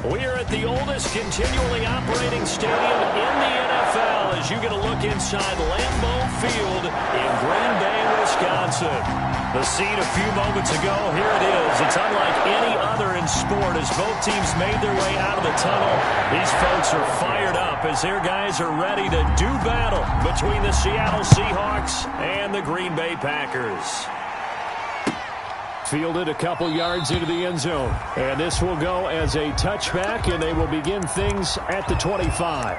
We're at the oldest continually operating stadium in the NFL as you get a look inside Lambeau Field in Green Bay, Wisconsin. The scene a few moments ago, here it is. It's unlike any other in sport as both teams made their way out of the tunnel. These folks are fired up as their guys are ready to do battle between the Seattle Seahawks and the Green Bay Packers. Fielded a couple yards into the end zone. And this will go as a touchback, and they will begin things at the 25.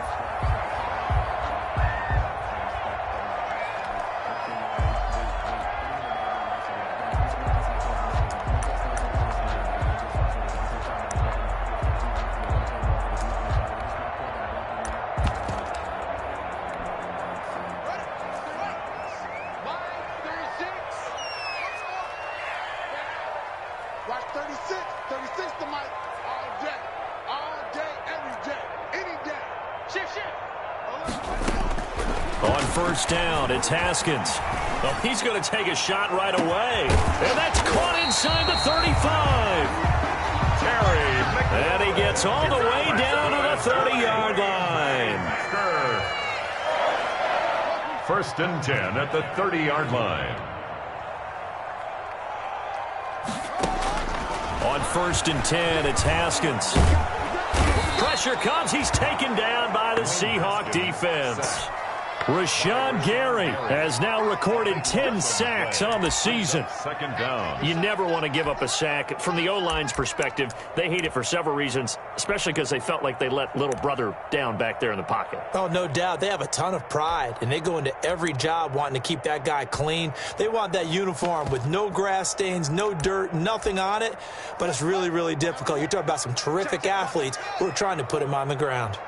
Watch 36 the mic all day, every day, any day. Shift. On first down, it's Haskins. Well, he's going to take a shot right away. And that's caught inside the 35. And he gets all the way down to the 30-yard line. First and 10 at the 30-yard line. On first and 10, it's Haskins. Pressure comes. He's taken down by the Seahawk defense. Rashawn Gary has now recorded 10 sacks on the season. Second down. You never want to give up a sack. From the O-line's perspective, they hate it for several reasons, especially because they felt like they let little brother down back there in the pocket. Oh, no doubt. They have a ton of pride, and they go into every job wanting to keep that guy clean. They want that uniform with no grass stains, no dirt, nothing on it, but it's really, really difficult. You're talking about some terrific athletes who are trying to put him on the ground.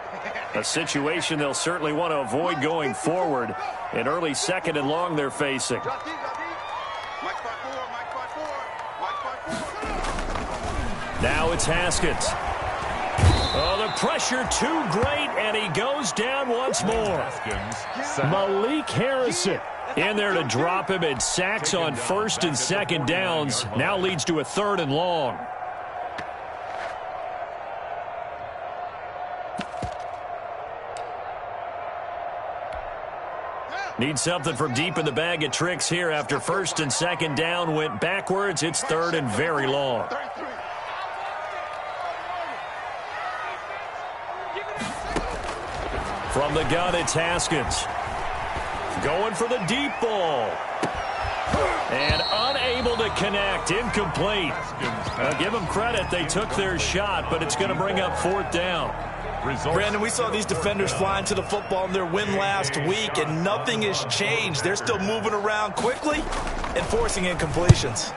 A situation they'll certainly want to avoid going forward. An early second and long they're facing. Now it's Haskins. Oh, the pressure too great, and he goes down once more. Malik Harrison in there to drop him, and sacks on first and second downs. Now leads to a third and long. Need something from deep in the bag of tricks here after first and second down went backwards. It's third and very long. From the gun, it's Haskins. Going for the deep ball. And unable to connect. Incomplete. Give them credit. They took their shot, but it's going to bring up fourth down. Brandon, we saw these defenders flying to the football in their win last week, and nothing has changed. They're still moving around quickly and forcing incompletions.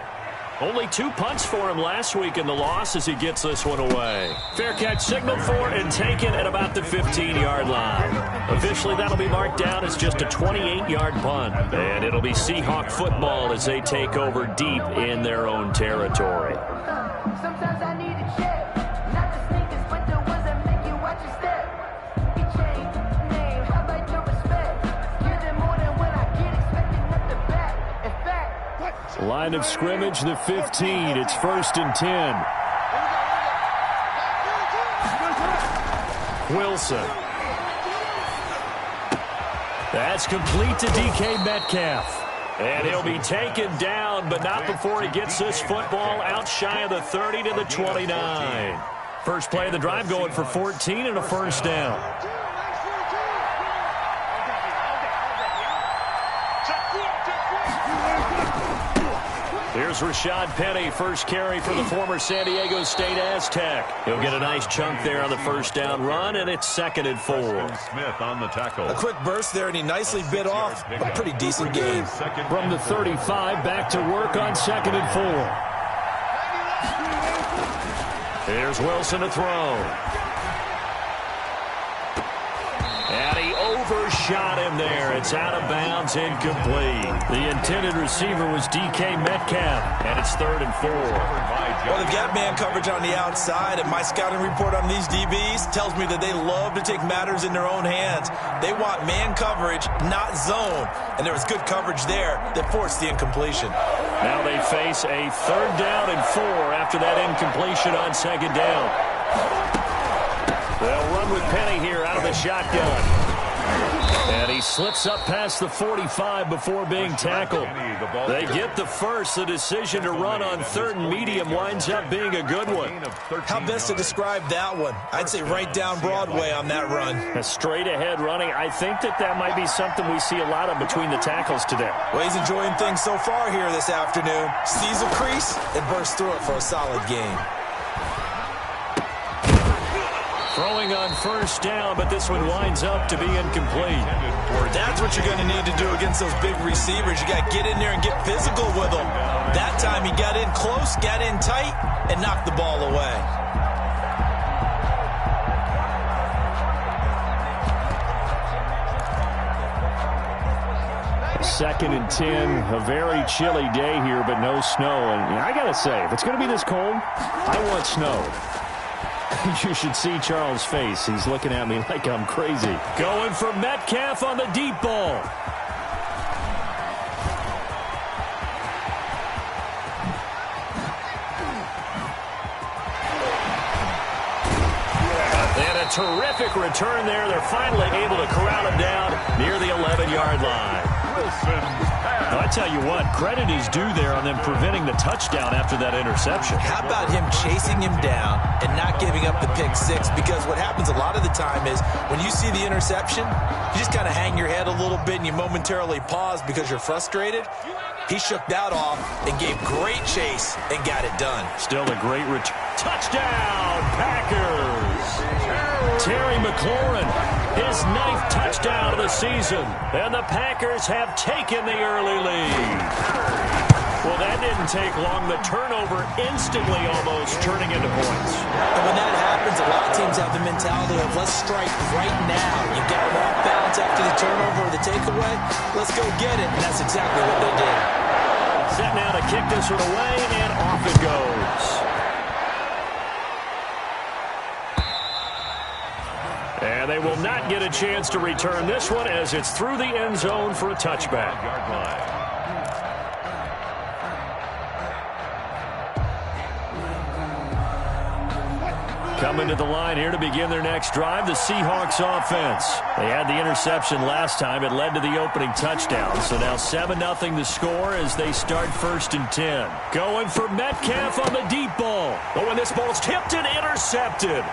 Only 2 punts for him last week in the loss as he gets this one away. Fair catch signaled for and taken at about the 15-yard line. Officially, that'll be marked down as just a 28-yard punt. And it'll be Seahawk football as they take over deep in their own territory. Sometimes I need a check, not the sneakers, but the ones that make you watch your step. Get chain, name, how about your respect? Give them more than when I get expected at the back. In fact, line of scrimmage, the 15. It's first and 10. Wilson. That's complete to DK Metcalf. And he'll be taken down, but not before he gets this football out shy of the 30 to the 29. First play of the drive going for 14 and a first down. Here's Rashad Penny, first carry for the former San Diego State Aztec. He'll get a nice chunk there on the first down run, and it's second and 4. Smith on the tackle. A quick burst there, and he nicely bit off a pretty decent game. From the 35, back to work on second and 4. Here's Wilson to throw. And he overshot him there. It's out of bounds, incomplete. The intended receiver was DK Metcalf, and it's 3rd and 4. Well, they've got man coverage on the outside, and my scouting report on these DBs tells me that they love to take matters in their own hands. They want man coverage, not zone, and there was good coverage there that forced the incompletion. Now they face a 3rd down and 4 after that incompletion on 2nd down. They'll run with Penny here out of the shotgun. And he slips up past the 45 before being tackled. They get the first. The decision to run on 3rd and medium winds up being a good one. How best to describe that one? I'd say right down Broadway on that run. A straight ahead running. I think that might be something we see a lot of between the tackles today. Well, he's enjoying things so far here this afternoon. Sees a crease and bursts through it for a solid gain. Throwing on 1st down, but this one winds up to be incomplete. That's what you're going to need to do against those big receivers. You got to get in there and get physical with them. That time he got in close, got in tight, and knocked the ball away. Second and 10, a very chilly day here, but no snow. And I got to say, if it's going to be this cold, I want snow. You should see Charles' face. He's looking at me like I'm crazy. Going for Metcalf on the deep ball. And a terrific return there. They're finally able to corral him down near the 11-yard line. Well, I tell you what, credit is due there on them preventing the touchdown after that interception. How about him chasing him down and not giving up the pick six? Because what happens a lot of the time is when you see the interception, you just kind of hang your head a little bit and you momentarily pause because you're frustrated. He shook that off and gave great chase and got it done. Still a great return. Touchdown, Packers! Terry McLaurin, his 9th touchdown of the season. And the Packers have taken the early lead. Well, that didn't take long. The turnover instantly almost turning into points. And when that happens, a lot of teams have the mentality of let's strike right now. You got them off balance after the turnover or the takeaway. Let's go get it. And that's exactly what they did. Set now to kick this one away, and off it goes. And they will not get a chance to return this one as it's through the end zone for a touchback. Coming to the line here to begin their next drive, the Seahawks offense. They had the interception last time. It led to the opening touchdown. So now 7-0 the score as they start 1st and 10. Going for Metcalf on the deep ball. Oh, and this ball's tipped and intercepted.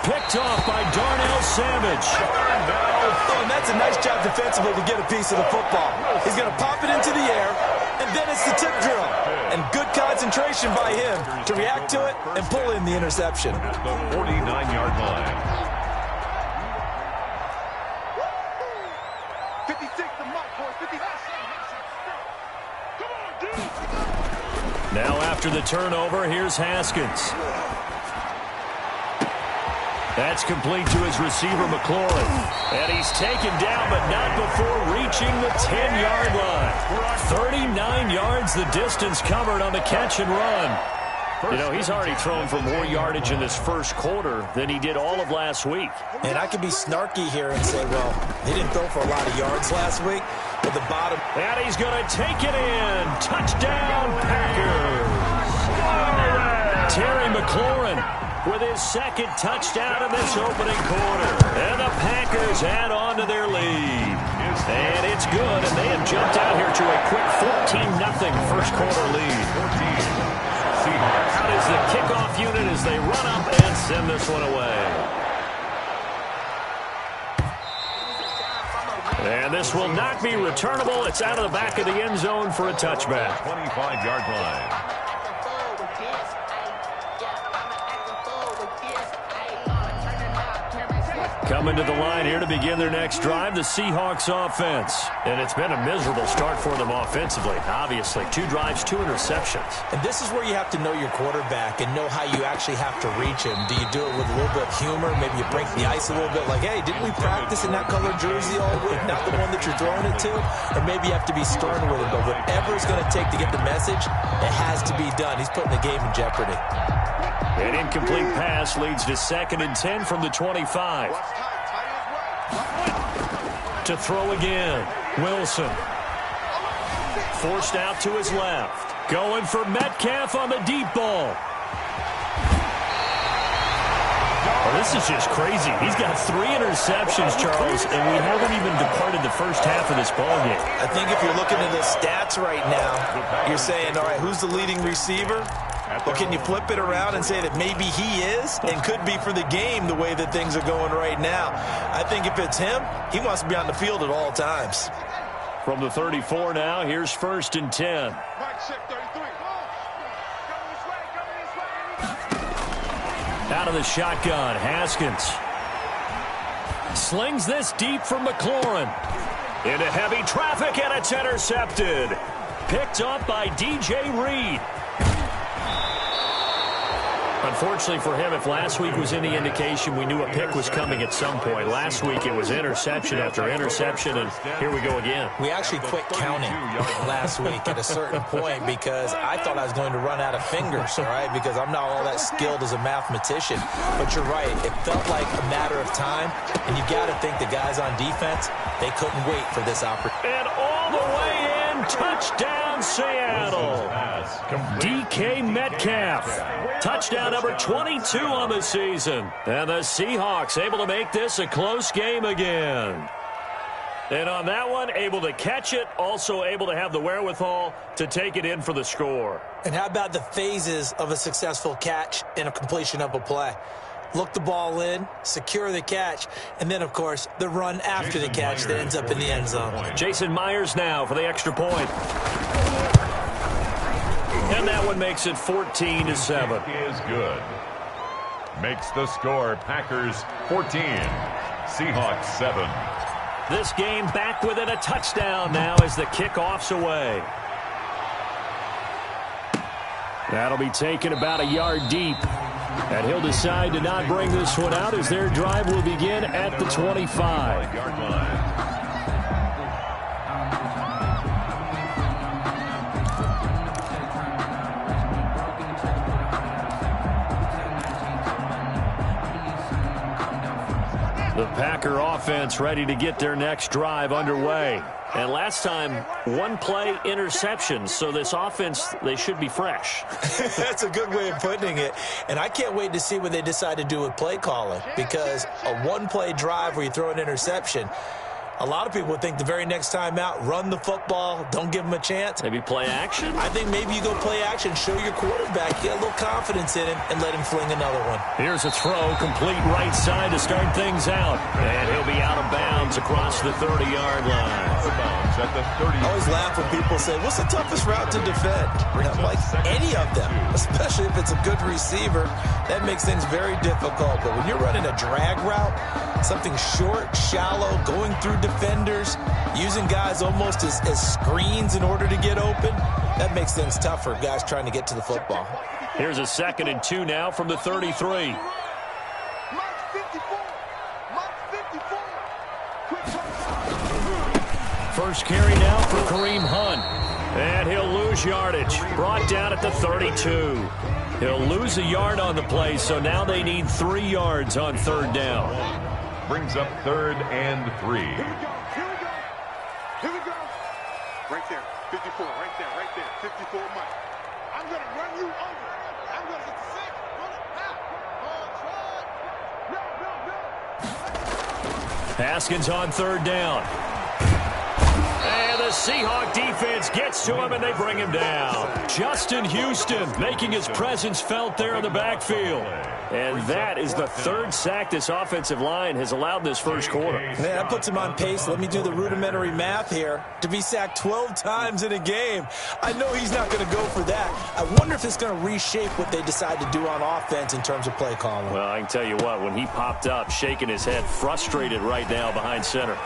Picked off by Darnell Savage. Oh, and that's a nice job defensively to get a piece of the football. He's going to pop it into the air, and then it's the tip drill. And good concentration by him to react to it and pull in the interception. The 49-yard line. 56 the mark, boys. 56. Come on, dude. Now after the turnover, here's Haskins. That's complete to his receiver, McLaurin. And he's taken down, but not before reaching the 10-yard line. 39 yards the distance covered on the catch and run. You know, he's already thrown for more yardage in this first quarter than he did all of last week. And I could be snarky here and say, well, he didn't throw for a lot of yards last week, but the bottom. And he's going to take it in. Touchdown, Packers. Terry McLaurin with his 2nd touchdown of this opening quarter. And the Packers add on to their lead. And it's good, and they have jumped out here to a quick 14-0 first quarter lead. Out is the kickoff unit as they run up and send this one away. And this will not be returnable. It's out of the back of the end zone for a touchback. 25-yard line. Coming to the line here to begin their next drive, the Seahawks offense. And it's been a miserable start for them offensively, obviously. 2 drives, 2 interceptions. And this is where you have to know your quarterback and know how you actually have to reach him. Do you do it with a little bit of humor? Maybe you break the ice a little bit like, hey, didn't we practice in that color jersey all week? Not the one that you're throwing it to? Or maybe you have to be stern with it. But whatever it's going to take to get the message, it has to be done. He's putting the game in jeopardy. An incomplete pass leads to 2nd and 10 from the 25. To throw again, Wilson. Forced out to his left. Going for Metcalf on the deep ball. Oh, this is just crazy. He's got 3 interceptions, Charles, and we haven't even departed the first half of this ballgame. I think if you're looking at the stats right now, you're saying, all right, who's the leading receiver? Well, can you flip it around and say that maybe he is and could be for the game the way that things are going right now? I think if it's him, he wants to be on the field at all times. From the 34 now, here's 1st and 10. Out of the shotgun, Haskins. Slings this deep from McLaurin. Into heavy traffic, and it's intercepted. Picked up by DJ Reed. Unfortunately for him, if last week was any indication, we knew a pick was coming at some point. Last week it was interception after interception, and here we go again. We actually quit counting last week at a certain point because I thought I was going to run out of fingers, all right, because I'm not all that skilled as a mathematician. But you're right. It felt like a matter of time, and you got to think the guys on defense, they couldn't wait for this opportunity. And all the way in, touchdown Seattle. DK Metcalf. Touchdown number 22 on the season. And the Seahawks able to make this a close game again. And on that one, able to catch it, also able to have the wherewithal to take it in for the score. And how about the phases of a successful catch and a completion of a play? Look the ball in, secure the catch, and then, of course, the run after the catch that ends up in the end zone. Jason Myers now for the extra point. And that one makes it 14-7. Is good. Makes the score Packers 14, Seahawks 7. This game back within a touchdown now as the kickoff's away. That'll be taken about a yard deep. And he'll decide to not bring this one out as their drive will begin at the 25. The Packer offense ready to get their next drive underway. And last time, 1 play interception, so this offense, they should be fresh. That's a good way of putting it. And I can't wait to see what they decide to do with play calling, because a 1-play drive where you throw an interception, a lot of people would think the very next time out, run the football, don't give them a chance. Maybe play action? I think maybe you go play action, show your quarterback, get a little confidence in him, and let him fling another one. Here's a throw, complete right side to start things out. And he'll be out of bounds across the 30-yard line. At the 30. I always laugh when people say, what's the toughest route to defend? I'm like, any of them, especially if it's a good receiver. That makes things very difficult. But when you're running a drag route, something short, shallow, going through defenders, using guys almost as screens in order to get open, that makes things tough for guys trying to get to the football. Here's a 2nd and 2 now from the 33. First carry now for Kareem Hunt. And he'll lose yardage. Brought down at the 32. He'll lose a yard on the play, so now they need 3 yards on 3rd down. Brings up 3rd and 3. Here we go. Right there. 54. Right there. 54 Mike. I'm going to run you over. I'm going to get the 6. Run it back. No. Haskins on 3rd down. And the the Seahawk defense gets to him, and they bring him down. Justin Houston making his presence felt there in the backfield. And that is the third sack this offensive line has allowed this first quarter. Man, that puts him on pace. Let me do the rudimentary math here. To be sacked 12 times in a game, I know he's not going to go for that. I wonder if it's going to reshape what they decide to do on offense in terms of play calling. Well, I can tell you what, when he popped up, shaking his head, frustrated right now behind center.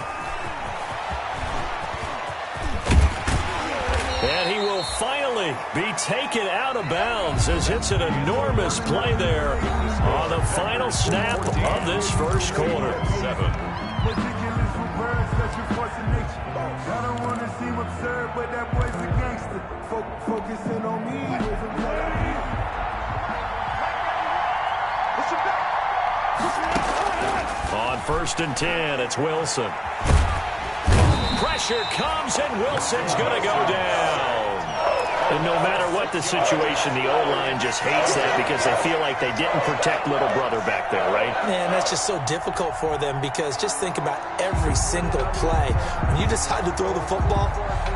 And he will finally be taken out of bounds as it's an enormous play there on the final snap of this first quarter. 7. I don't want to seem absurd, but that boy's a gangster. Focusing on me. On 1st and 10, it's Wilson. Pressure comes, and Wilson's going to go down. And no matter what the situation, the O-line just hates that because they feel like they didn't protect little brother back there, right? Man, that's just so difficult for them because just think about every single play. When you decide to throw the football,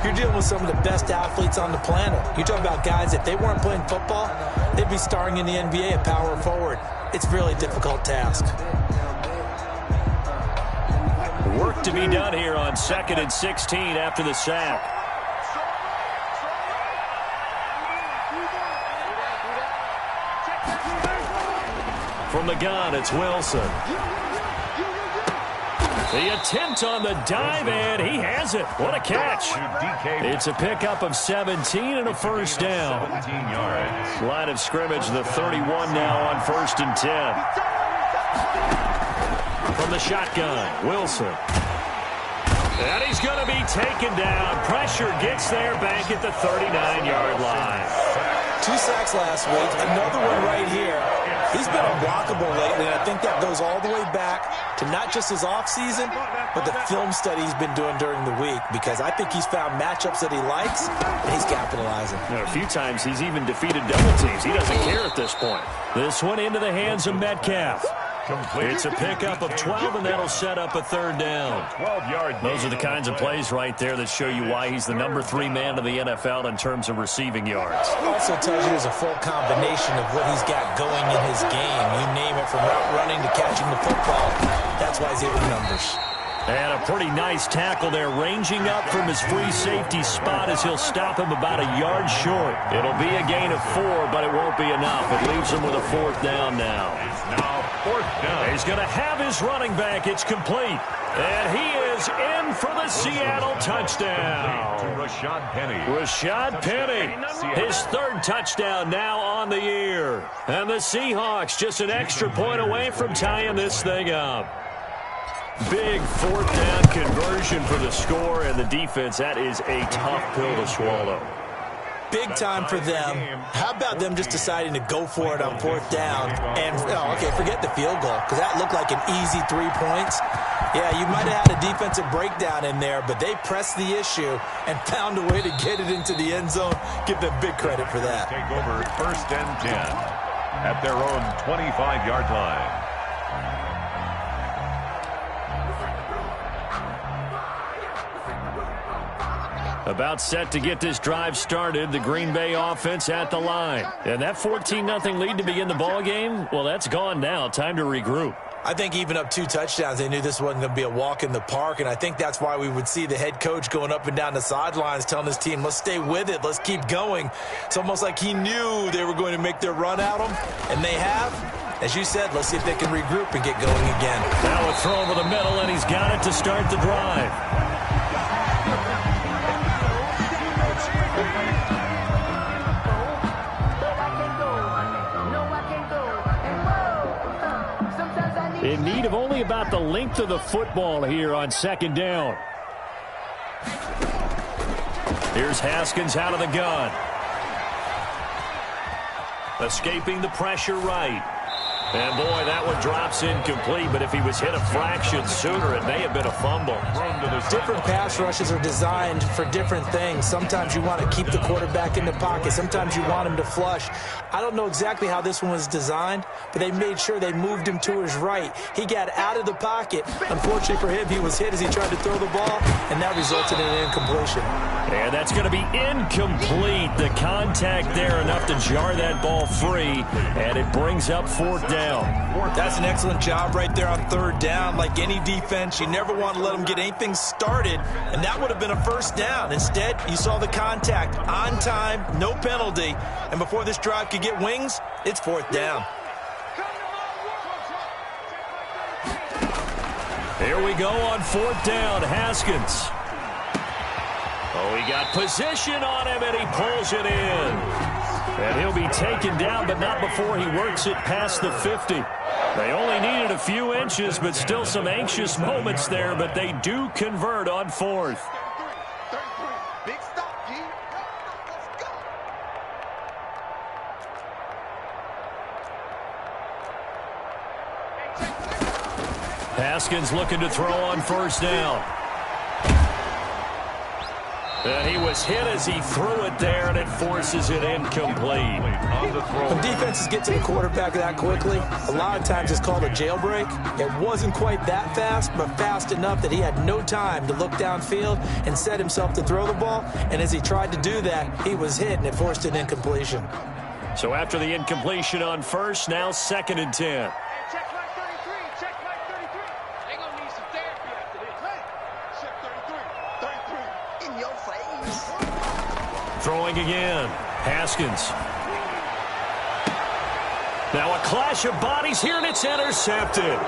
you're dealing with some of the best athletes on the planet. You talk about guys, if they weren't playing football, they'd be starring in the NBA at power forward. It's a really difficult task. Work to be done here on 2nd and 16 after the sack. From the gun, it's Wilson. The attempt on the dive, and he has it. What a catch. It's a pickup of 17 and a first down. 17 yards. Line of scrimmage, the 31 now on 1st and 10. From the shotgun, Wilson. And he's going to be taken down. Pressure gets there back at the 39-yard line. 2 sacks last week, another one right here. He's been unblockable lately, and I think that goes all the way back to not just his offseason, but the film study he's been doing during the week, because I think he's found matchups that he likes, and he's capitalizing. A few times he's even defeated double teams. He doesn't care at this point. This one into the hands of Metcalf. It's a pickup of 12, and that'll set up a 3rd down. 12-yard. Those are the kinds of plays right there that show you why he's the number 3 man in the NFL in terms of receiving yards. Also tells you there's a full combination of what he's got going in his game. You name it, from route running to catching the football. That's why he's able to numbers. And a pretty nice tackle there, ranging up from his free safety spot as he'll stop him about a yard short. It'll be a gain of 4, but it won't be enough. It leaves him with a 4th down now. It's now 4th down. He's going to have his running back. It's complete. And he is in for the Seattle touchdown. To Rashad Penny. Rashad Penny, his 3rd touchdown now on the year. And the Seahawks just an extra point away from tying this thing up. Big 4th down conversion for the score, and the defense, that is a tough pill to swallow. Big time for them. How about them just deciding to go for it on 4th down? And, forget the field goal, because that looked like an easy 3 points. Yeah, you might have had a defensive breakdown in there, but they pressed the issue and found a way to get it into the end zone. Give them big credit for that. Take over 1st and 10 at their own 25-yard line. About set to get this drive started, the Green Bay offense at the line. And that 14-0 lead to begin the ball game, well, that's gone now. Time to regroup. I think even up 2 touchdowns, they knew this wasn't going to be a walk in the park, and I think that's why we would see the head coach going up and down the sidelines telling his team, let's stay with it, let's keep going. It's almost like he knew they were going to make their run at him, and they have. As you said, let's see if they can regroup and get going again. Now a throw over the middle, and he's got it to start the drive. In need of only about the length of the football here on 2nd down. Here's Haskins out of the gun. Escaping the pressure right. And, boy, that one drops incomplete, but if he was hit a fraction sooner, it may have been a fumble. Different pass rushes are designed for different things. Sometimes you want to keep the quarterback in the pocket. Sometimes you want him to flush. I don't know exactly how this one was designed, but they made sure they moved him to his right. He got out of the pocket. Unfortunately for him, he was hit as he tried to throw the ball, and that resulted in an incompletion. And that's going to be incomplete. The contact there enough to jar that ball free, and it brings up fourth down. That's an excellent job right there on third down. Like any defense, you never want to let them get anything started, and that would have been a first down. Instead, you saw the contact on time, no penalty, and before this drive could get wings, it's fourth down. Here we go on fourth down. Haskins. Oh, he got position on him, and he pulls it in. And he'll be taken down, but not before he works it past the 50. They only needed a few inches, but still some anxious moments there, but they do convert on fourth. 33. Big stop, G. Let's go. Haskins looking to throw on first down. And he was hit as he threw it there, and it forces it incomplete. When defenses get to the quarterback that quickly, a lot of times it's called a jailbreak. It wasn't quite that fast, but fast enough that he had no time to look downfield and set himself to throw the ball. And as he tried to do that, he was hit, and it forced an incompletion. So after the incompletion on first, now 2nd and 10. Check line 33. Check line 33. They're going to need some therapy after this. Check 33. 33. In your face. Throwing again. Haskins. Now a clash of bodies here, and it's intercepted.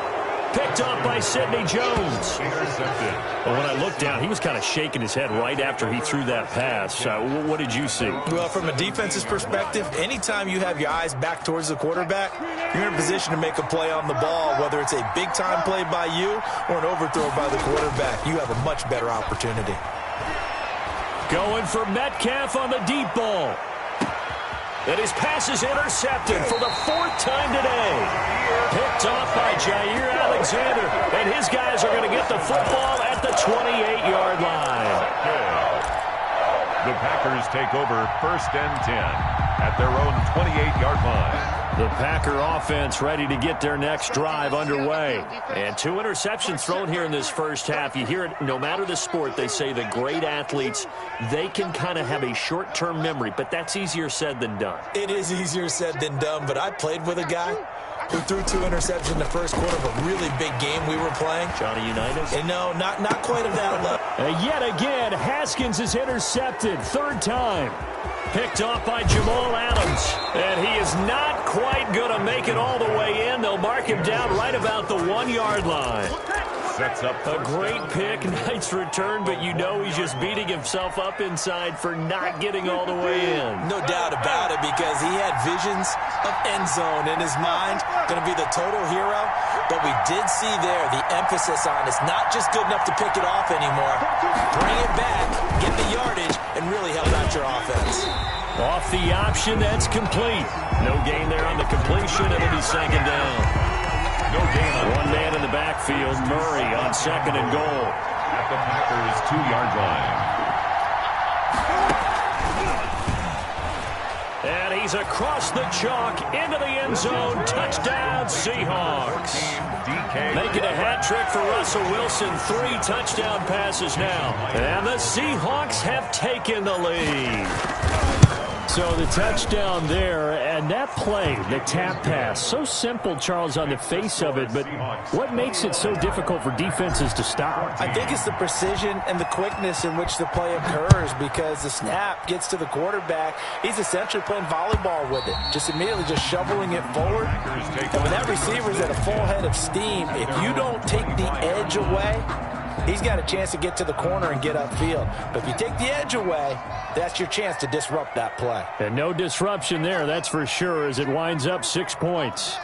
Picked up by Sidney Jones. Intercepted. Well, when I looked down, he was kind of shaking his head right after he threw that pass. What did you see? Well, from a defense's perspective, anytime you have your eyes back towards the quarterback, you're in a position to make a play on the ball, whether it's a big-time play by you or an overthrow by the quarterback. You have a much better opportunity. Going for Metcalf on the deep ball. And his pass is intercepted for the 4th time today. Picked off by Jair Alexander. And his guys are going to get the football at the 28-yard line. The Packers take over 1st and 10 at their own 28-yard line. The Packer offense ready to get their next drive underway. And 2 interceptions thrown here in this first half. You hear it, no matter the sport, they say the great athletes, they can kind of have a short-term memory, but that's easier said than done. It is easier said than done, but I played with a guy who threw 2 interceptions in the first quarter of a really big game we were playing. Johnny Unitas? And no, not quite of that level. Yet again, Haskins is intercepted. 3rd time. Picked off by Jamal Adams. And he is not quite going to make it all the way in. They'll mark him down right about the 1-yard line. Sets up a great pick, nice return, but you know he's just beating himself up inside for not getting all the way in. No doubt about it, because he had visions of end zone in his mind. Going to be the total hero. But we did see there the emphasis on it's not just good enough to pick it off anymore. Bring it back, get the yardage, and really help out your offense. Off the option, that's complete. No gain there on the completion. It'll be 2nd down. No gain on 1 man in the backfield. Murray on 2nd and goal. At the Packers' 2-yard line. And he's across the chalk into the end zone. Touchdown, Seahawks. Making a hat trick for Russell Wilson. 3 touchdown passes now. And the Seahawks have taken the lead. So the touchdown there, and that play, the tap pass, so simple, Charles, on the face of it, but what makes it so difficult for defenses to stop? I think it's the precision and the quickness in which the play occurs, because the snap gets to the quarterback. He's essentially playing volleyball with it, just immediately just shoveling it forward. And when that receiver's at a full head of steam, if you don't take the edge away, he's got a chance to get to the corner and get upfield. But if you take the edge away, that's your chance to disrupt that play. And no disruption there, that's for sure, as it winds up 6 points.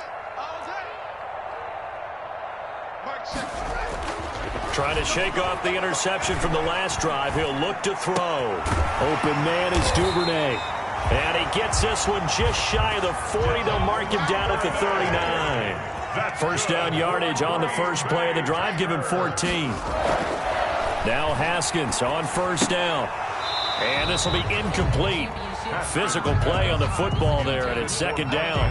Trying to shake off the interception from the last drive. He'll look to throw. Open man is Duvernay. And he gets this one just shy of the 40. They'll mark him down at the 39. First down yardage on the first play of the drive, give him 14. Now Haskins on first down. And this will be incomplete. Physical play on the football there, and it's second down.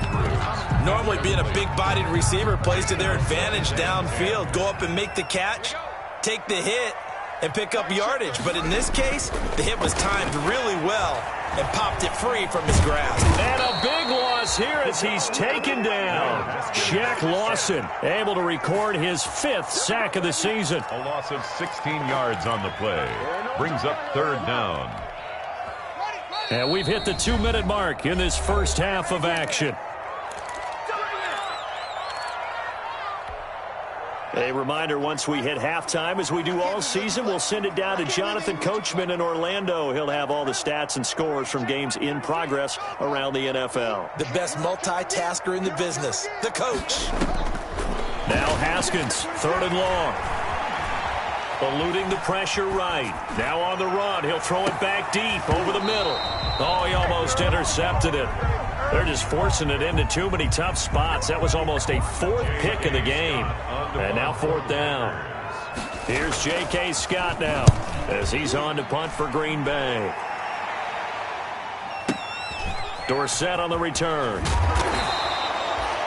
Normally being a big-bodied receiver plays to their advantage downfield. Go up and make the catch, take the hit, and pick up yardage. But in this case, the hit was timed really well and popped it free from his grasp. And a big loss here as he's taken down. Shaq Lawson able to record his 5th sack of the season. A loss of 16 yards on the play. Brings up third down. And we've hit the 2-minute mark in this first half of action. A reminder, once we hit halftime, as we do all season, we'll send it down to Jonathan Coachman in Orlando. He'll have all the stats and scores from games in progress around the NFL. The best multitasker in the business, the coach. Now Haskins, third and long. Eluding the pressure right. Now on the run. He'll throw it back deep over the middle. Oh, he almost intercepted it. They're just forcing it into too many tough spots. That was almost a 4th pick of the game. And now 4th down. Here's J.K. Scott now as he's on to punt for Green Bay. Dorsett on the return.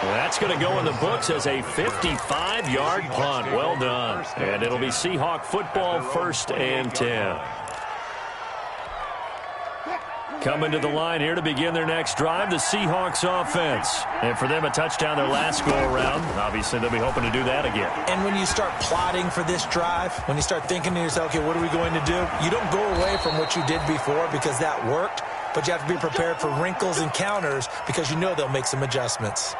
That's going to go in the books as a 55-yard punt. Well done. And it'll be Seahawk football, 1st and 10. Coming to the line here to begin their next drive, the Seahawks offense. And for them, a touchdown their last go-around. Obviously, they'll be hoping to do that again. And when you start plotting for this drive, when you start thinking to yourself, okay, what are we going to do? You don't go away from what you did before because that worked, but you have to be prepared for wrinkles and counters because you know they'll make some adjustments.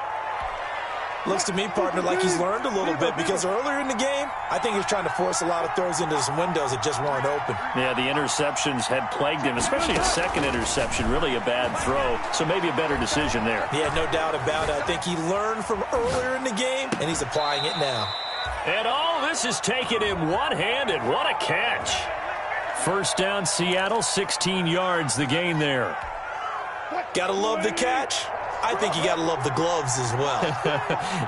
Looks to me, partner, like he's learned a little bit because earlier in the game, I think he was trying to force a lot of throws into some windows that just weren't open. Yeah, the interceptions had plagued him, especially a second interception, really a bad throw. So maybe a better decision there. Yeah, no doubt about it. I think he learned from earlier in the game, and he's applying it now. And all this is taken him one-handed. What a catch. First down, Seattle, 16 yards the gain there. Gotta love the catch. I think you got to love the gloves as well.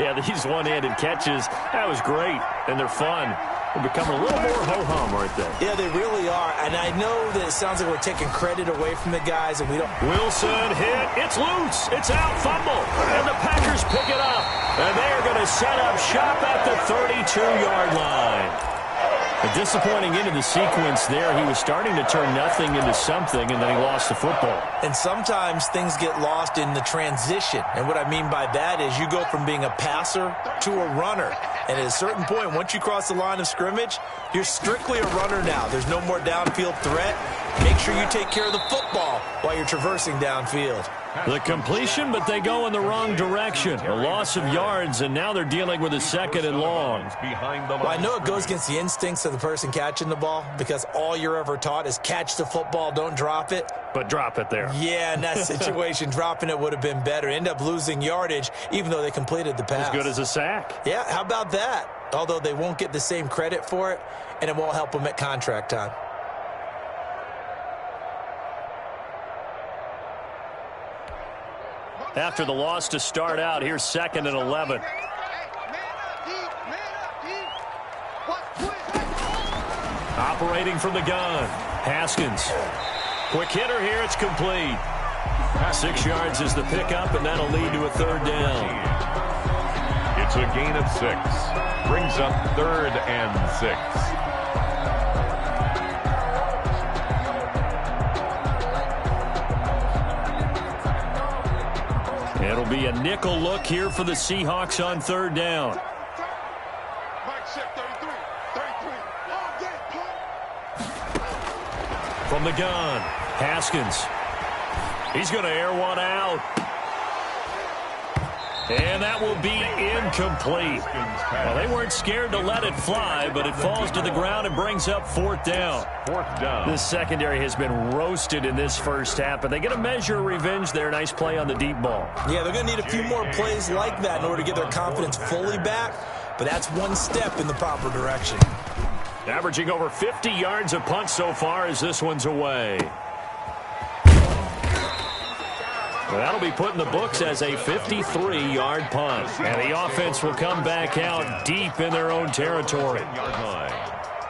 Yeah, these one-handed catches, that was great, and they're fun. They're becoming a little more ho-hum, aren't they? Yeah, they really are, and I know that it sounds like we're taking credit away from the guys, and we don't. Wilson hit. It's loose. It's out. Fumble. And the Packers pick it up, and they're going to set up shop at the 32-yard line. A disappointing end of the sequence there. He was starting to turn nothing into something, and then he lost the football. And sometimes things get lost in the transition. And what I mean by that is you go from being a passer to a runner. And at a certain point, once you cross the line of scrimmage, you're strictly a runner now. There's no more downfield threat. Make sure you take care of the football while you're traversing downfield. The completion, but they go in the wrong direction. A loss of yards, and now they're dealing with a 2nd and long. Well, I know it goes against the instincts of the person catching the ball because all you're ever taught is catch the football, don't drop it. But drop it there. Yeah, in that situation, dropping it would have been better. End up losing yardage, even though they completed the pass. As good as a sack. Yeah, how about that? Although they won't get the same credit for it, and it won't help them at contract time. After the loss to start out, here's 2nd and 11. Operating from the gun, Haskins. Quick hitter here, it's complete. 6 yards is the pickup, and that'll lead to a 3rd down. It's a gain of 6. Brings up 3rd and 6. It'll be a nickel look here for the Seahawks on 3rd down. From the gun, Haskins. He's going to air one out. And that will be incomplete. Well, they weren't scared to let it fly, but it falls to the ground and brings up 4th down. 4th down. This secondary has been roasted in this first half, but they get a measure of revenge there. Nice play on the deep ball. Yeah, they're going to need a few more plays like that in order to get their confidence fully back, but that's one step in the proper direction. Averaging over 50 yards a punt so far as this one's away. That'll be put in the books as a 53-yard punt. And the offense will come back out deep in their own territory.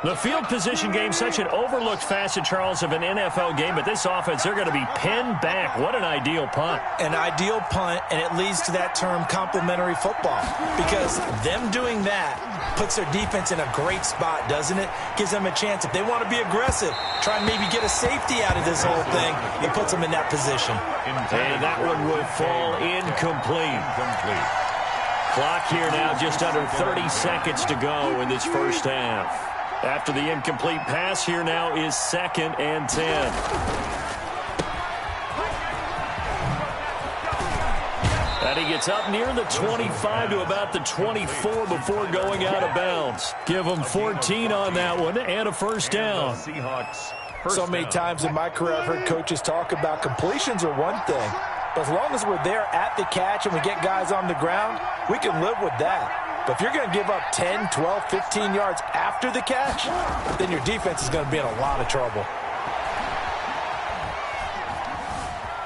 The field position game, such an overlooked facet, Charles, of an NFL game, but this offense, they're going to be pinned back. What an ideal punt. An ideal punt, and it leads to that term complementary football, because them doing that puts their defense in a great spot, doesn't it? Gives them a chance. If they want to be aggressive, try and maybe get a safety out of this whole thing, it puts them in that position. And that one will fall incomplete. Clock here now, just under 30 seconds to go in this first half. After the incomplete pass, here now is 2nd and 10. And he gets up near the 25 to about the 24 before going out of bounds. Give him 14 on that one and a first down. So many times in my career, I've heard coaches talk about completions are one thing, but as long as we're there at the catch and we get guys on the ground, we can live with that. But if you're going to give up 10, 12, 15 yards after the catch, then your defense is going to be in a lot of trouble.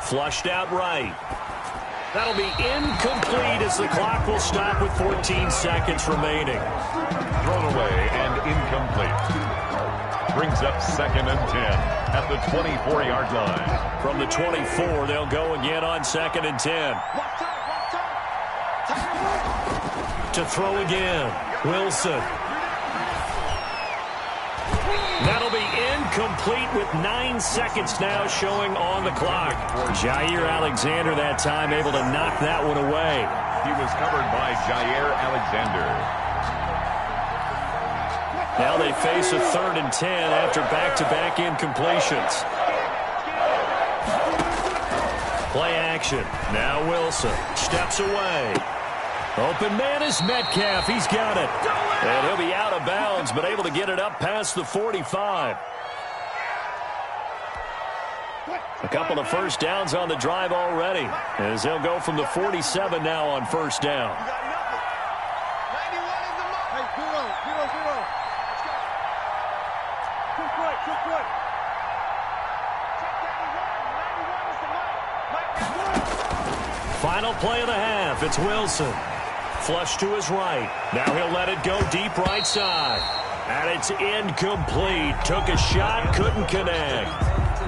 Flushed out right. That'll be incomplete as the clock will stop with 14 seconds remaining. Thrown away and incomplete. Brings up 2nd and 10 at the 24-yard line. From the 24, they'll go again on 2nd and 10. To throw again, Wilson. That'll be incomplete with 9 seconds now showing on the clock. Jair Alexander that time able to knock that one away. He was covered by Jair Alexander. Now they face a 3rd and 10 after back-to-back incompletions. Play action. Now Wilson steps away. Open man is Metcalf. He's got it. And he'll be out of bounds, but able to get it up past the 45. A couple of first downs on the drive already, as they'll go from the 47 now on first down. Final play of the half. It's Wilson. Flush to his right. Now he'll let it go deep right side. And it's incomplete. Took a shot, couldn't connect.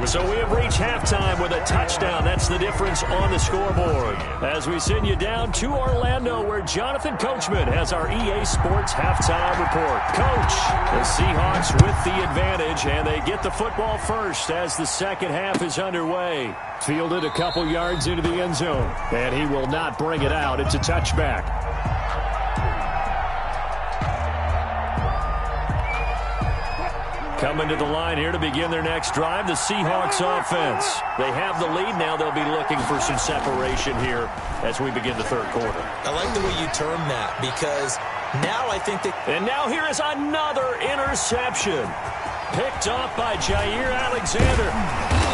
So we have reached halftime with a touchdown. That's the difference on the scoreboard. As we send you down to Orlando, where Jonathan Coachman has our EA Sports halftime report. Coach, the Seahawks with the advantage, and they get the football first as the second half is underway. Fielded a couple yards into the end zone, and he will not bring it out. It's a touchback. Coming to the line here to begin their next drive, the Seahawks offense. They have the lead. Now they'll be looking for some separation here as we begin the third quarter. I like the way you term that, because now I think that... And now here is another interception. Picked off by Jair Alexander.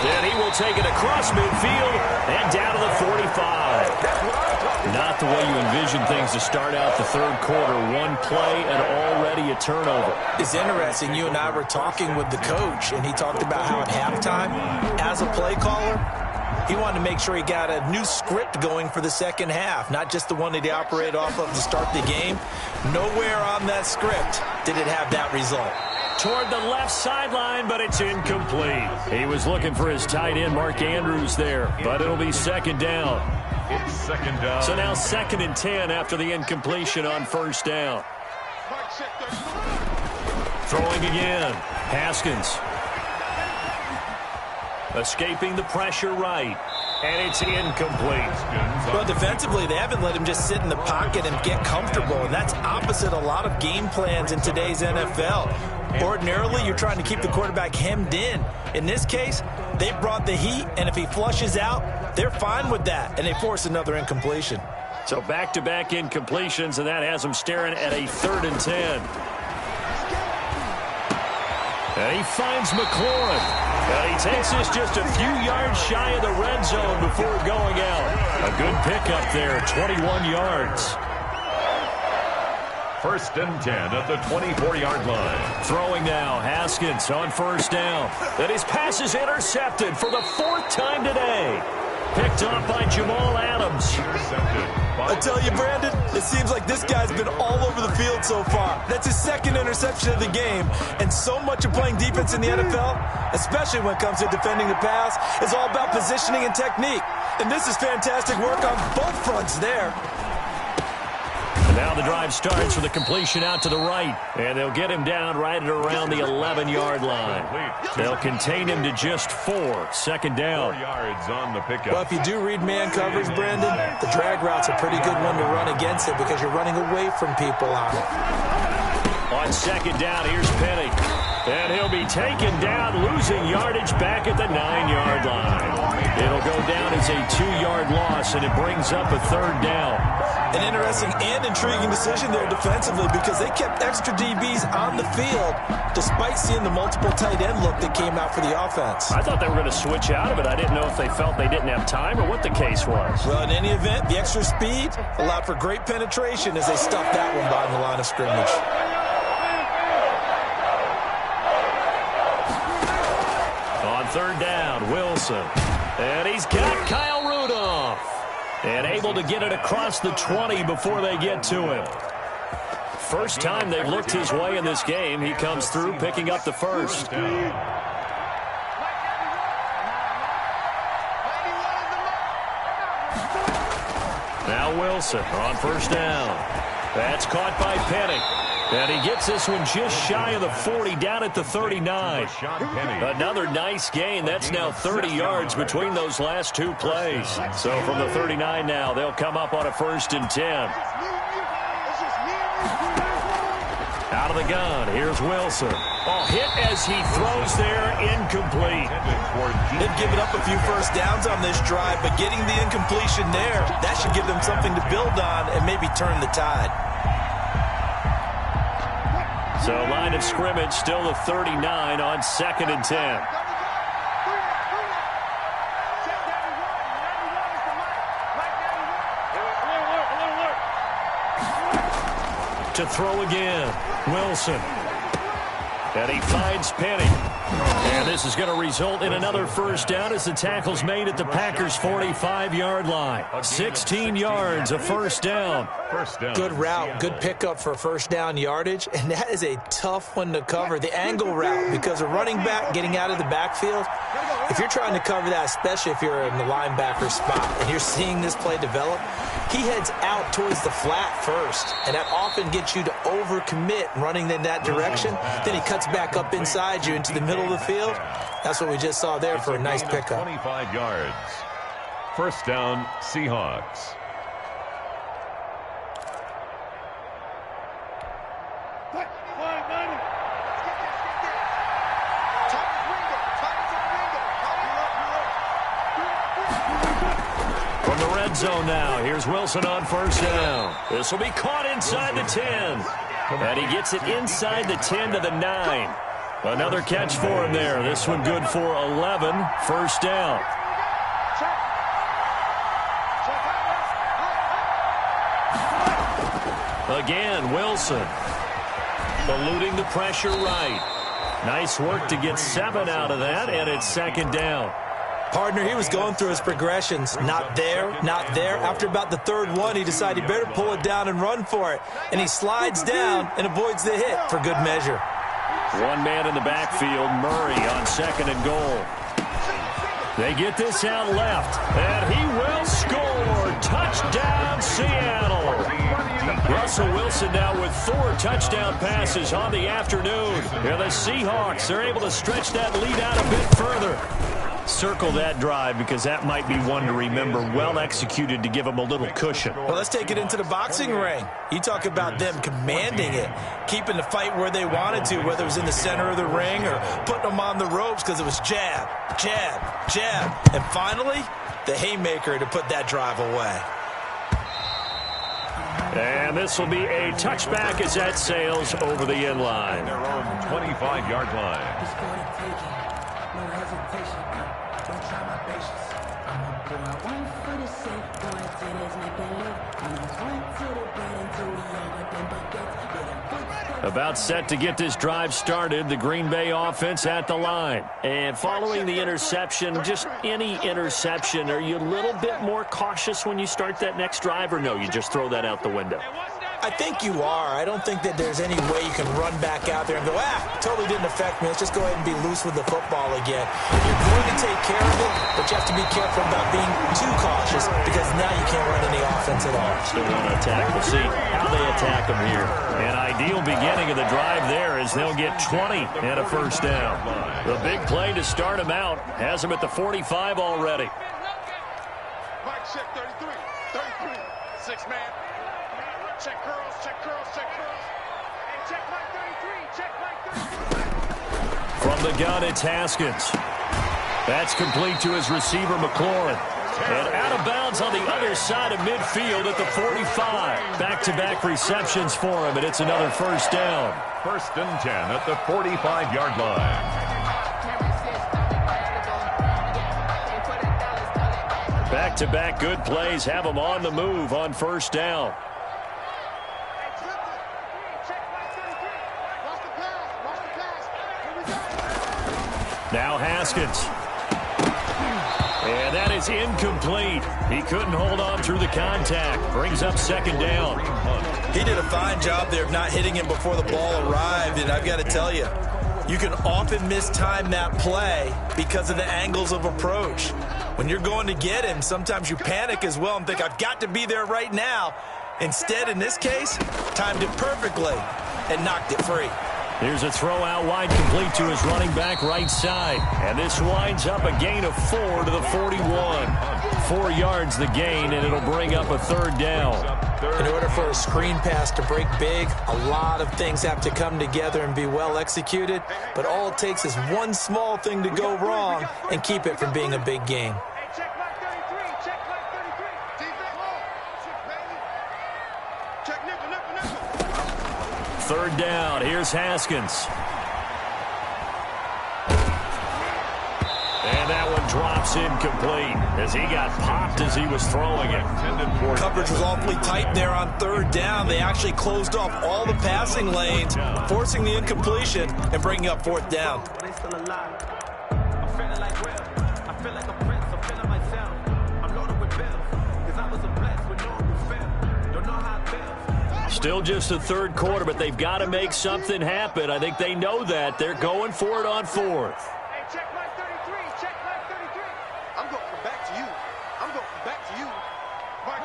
Then he will take it across midfield and down to the 45. Not the way you envision things to start out the third quarter. One play and already a turnover. It's interesting. You and I were talking with the coach, and he talked about how at halftime, as a play caller, he wanted to make sure he got a new script going for the second half, not just the one that he operated off of to start the game. Nowhere on that script did it have that result. Toward the left sideline, but it's incomplete. He was looking for his tight end, Mark Andrews, there, but it'll be second down. It's second down. So now 2nd and 10 after the incompletion on first down. Throwing again. Haskins. Escaping the pressure right. And it's incomplete. Well, defensively, they haven't let him just sit in the pocket and get comfortable, and that's opposite a lot of game plans in today's NFL. Ordinarily, you're trying to keep the quarterback hemmed in. In this case, they brought the heat, and if he flushes out, they're fine with that, and they force another incompletion. So back-to-back incompletions, and that has them staring at a 3rd and 10. And he finds McLaurin. And he takes this just a few yards shy of the red zone before going out. A good pickup there, 21 yards. 1st and 10 at the 24-yard line. Throwing now, Haskins on first down. And his pass is intercepted for the 4th time today. Picked off by Jamal Adams. I tell you, Brandon, it seems like this guy's been all over the field so far. That's his second interception of the game. And so much of playing defense in the NFL, especially when it comes to defending the pass, is all about positioning and technique. And this is fantastic work on both fronts there. And now the drive starts with a completion out to the right. And they'll get him down right at around the 11-yard line. They'll contain him to just 4. Second down. 4 yards on the pickup. Well, if you do read man coverage, Brandon, the drag route's a pretty good one to run against it because you're running away from people on it. On second down, here's Penny. And he'll be taken down, losing yardage back at the 9-yard line. It'll go down as a 2-yard loss, and it brings up a third down. An interesting and intriguing decision there defensively because they kept extra DBs on the field despite seeing the multiple tight end look that came out for the offense. I thought they were going to switch out of it. I didn't know if they felt they didn't have time or what the case was. Well, in any event, the extra speed allowed for great penetration as they stuffed that one behind the line of scrimmage. On third down, Wilson. And he's got Kyle Rudolph. And able to get it across the 20 before they get to him. First time they've looked his way in this game. He comes through picking up the first. Now Wilson on first down. That's caught by Penny. And he gets this one just shy of the 40, down at the 39. Another nice gain. That's now 30 yards between those last two plays. So from the 39 now, they'll come up on a 1st and 10. Out of the gun, here's Wilson. Oh, hit as he throws there, incomplete. They've given up a few first downs on this drive, but getting the incompletion there, that should give them something to build on and maybe turn the tide. So line of scrimmage still the 39 on 2nd and 10. To throw again, Wilson. And he finds Penny. And this is going to result in another first down as the tackle's made at the Packers' 45-yard line. 16 yards, a first down. Good route, good pickup for first down yardage, and that is a tough one to cover. The angle route, because a running back getting out of the backfield, if you're trying to cover that, especially if you're in the linebacker spot and you're seeing this play develop, he heads out towards the flat first, and that often gets you to overcommit running in that direction. Then he cuts back up inside you into the middle of the field. That's what we just saw there for a nice pickup. 25 yards. First down, Seahawks. From the red zone now, here's Wilson on first down. This will be caught inside the 10. And he gets it inside the 10 to the 9. Another catch for him there. This one good for 11. First down. Again, Wilson. Eluding the pressure right. Nice work to get 7 out of that, and it's second down. Partner, he was going through his progressions. Not there, not there. After about the third one, he decided he better pull it down and run for it. And he slides down and avoids the hit for good measure. One man in the backfield, Murray on 2nd and goal. They get this out left, and he will score. Touchdown, Seattle. Russell Wilson now with 4 touchdown passes on the afternoon. And the Seahawks are able to stretch that lead out a bit further. Circle that drive because that might be one to remember. Well executed to give them a little cushion. Well, let's take it into the boxing ring. You talk about them commanding it, keeping the fight where they wanted to, whether it was in the center of the ring or putting them on the ropes because it was jab, jab, jab. And finally, the haymaker to put that drive away. And this will be a touchback as that sails over the end line. Their own 25-yard line. About set to get this drive started, the Green Bay offense at the line. And following the interception, just any interception, are you a little bit more cautious when you start that next drive, or no, you just throw that out the window? I think you are. I don't think that there's any way you can run back out there and go, totally didn't affect me. Let's just go ahead and be loose with the football again. You're going to take care of it, but you have to be careful about being too cautious because now you can't run any offense at all. Still want to attack. We'll see how they attack them here. An ideal beginning of the drive there as they'll get 20 and a first down. The big play to start them out has them at the 45 already. Mike, check 33. 33. 6-man. Check curls, check curls, check curls. And check Mike 33, check Mike 33. From the gun, it's Haskins. That's complete to his receiver, McLaurin. And out of bounds on the other side of midfield at the 45. Back-to-back receptions for him, and it's another first down. 1st and 10 at the 45-yard line. Back-to-back good plays have them on the move on first down. Now Haskins. And that is incomplete. He couldn't hold on through the contact. Brings up second down. He did a fine job there of not hitting him before the ball arrived, and I've got to tell you, you can often mistime that play because of the angles of approach. When you're going to get him, sometimes you panic as well and think, I've got to be there right now. Instead, in this case, timed it perfectly and knocked it free. Here's a throw out wide, complete to his running back right side. And this winds up a gain of 4 to the 41. 4 yards the gain, and it'll bring up a third down. In order for a screen pass to break big, a lot of things have to come together and be well executed. But all it takes is one small thing to go wrong and keep it from being a big game. Check Mike 33, check Mike 33. Defense, check nickel, nickel, nickel. Third down. Here's Haskins. And that one drops incomplete as he got popped as he was throwing it. Coverage was awfully tight there on third down. They actually closed off all the passing lanes, forcing the incompletion and bringing up fourth down. They still alive. I'm feeling like Will. I feel like a prince. I'm feeling myself. I'm loaded with bills. Because I was a blessed with no respect. Don't know how it feels. Still just the third quarter, but they've got to make something happen. I think they know that. They're going for it on fourth. Hey, check Mike 33, check Mike 33. I'm going to come back to you. I'm going to come back to you. Mike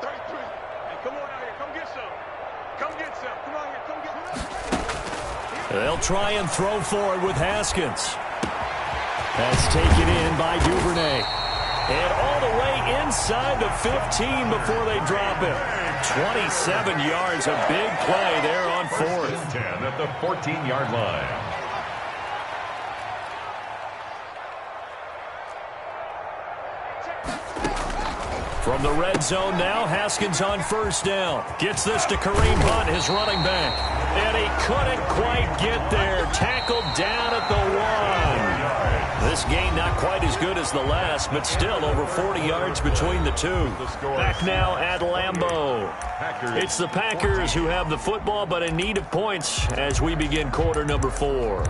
33. Hey, come on out here. Come get some. Come get some. Come on here. Come get some. They'll try and throw forward with Haskins. That's taken in by Duvernay. And all the way inside the 15 before they drop it. 27 yards, a big play there on fourth. 10 at the 14-yard line. From the red zone now, Haskins on first down. Gets this to Kareem Hunt, his running back. And he couldn't quite get there. Tackled down at the 1. This game not quite as good as the last, but still over 40 yards between the two. Back now at Lambeau. It's the Packers who have the football, but in need of points as we begin quarter number 4.